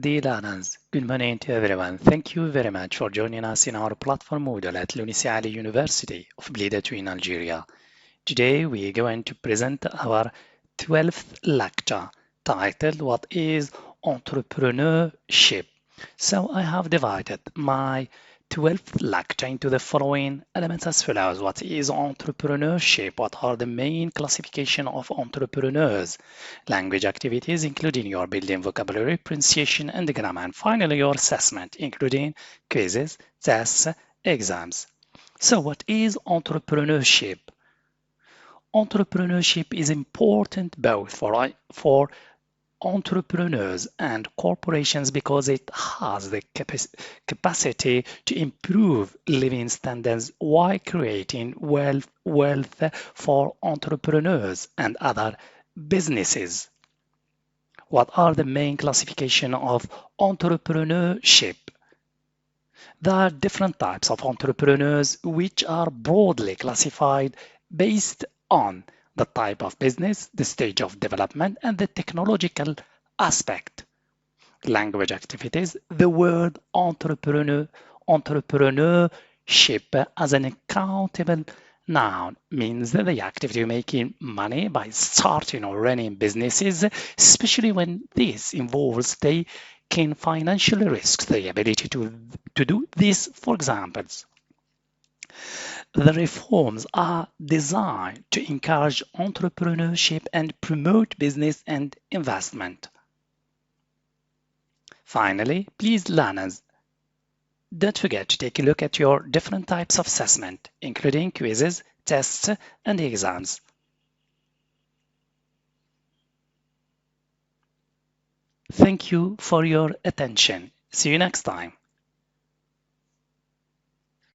dear learners, good morning to everyone. Thank you very much for joining us in our platform module at l'Université Ali University of Blida in Algeria. Today we are going to present our 12th lecture titled What is Entrepreneurship? So I have divided my 12th lecture into the following elements as follows. What is entrepreneurship? What are the main classification of entrepreneurs? Language activities, including your building vocabulary, pronunciation, and grammar. And finally, your assessment, including quizzes, tests, exams. So what is entrepreneurship? Entrepreneurship is important both for entrepreneurs and corporations because it has the capacity to improve living standards while creating wealth for entrepreneurs and other businesses. What are the main classification of entrepreneurship? There are different types of entrepreneurs which are broadly classified based on the type of business, the stage of development, and the technological aspect. Language activities, the word entrepreneurship as an accountable noun means that the activity of making money by starting or running businesses, especially when this involves taking financial risks, the ability to do this, for example. The reforms are designed to encourage entrepreneurship and promote business and investment. Finally, please learners, don't forget to take a look at your different types of assessment, including quizzes, tests, and exams. Thank you for your attention. See you next time.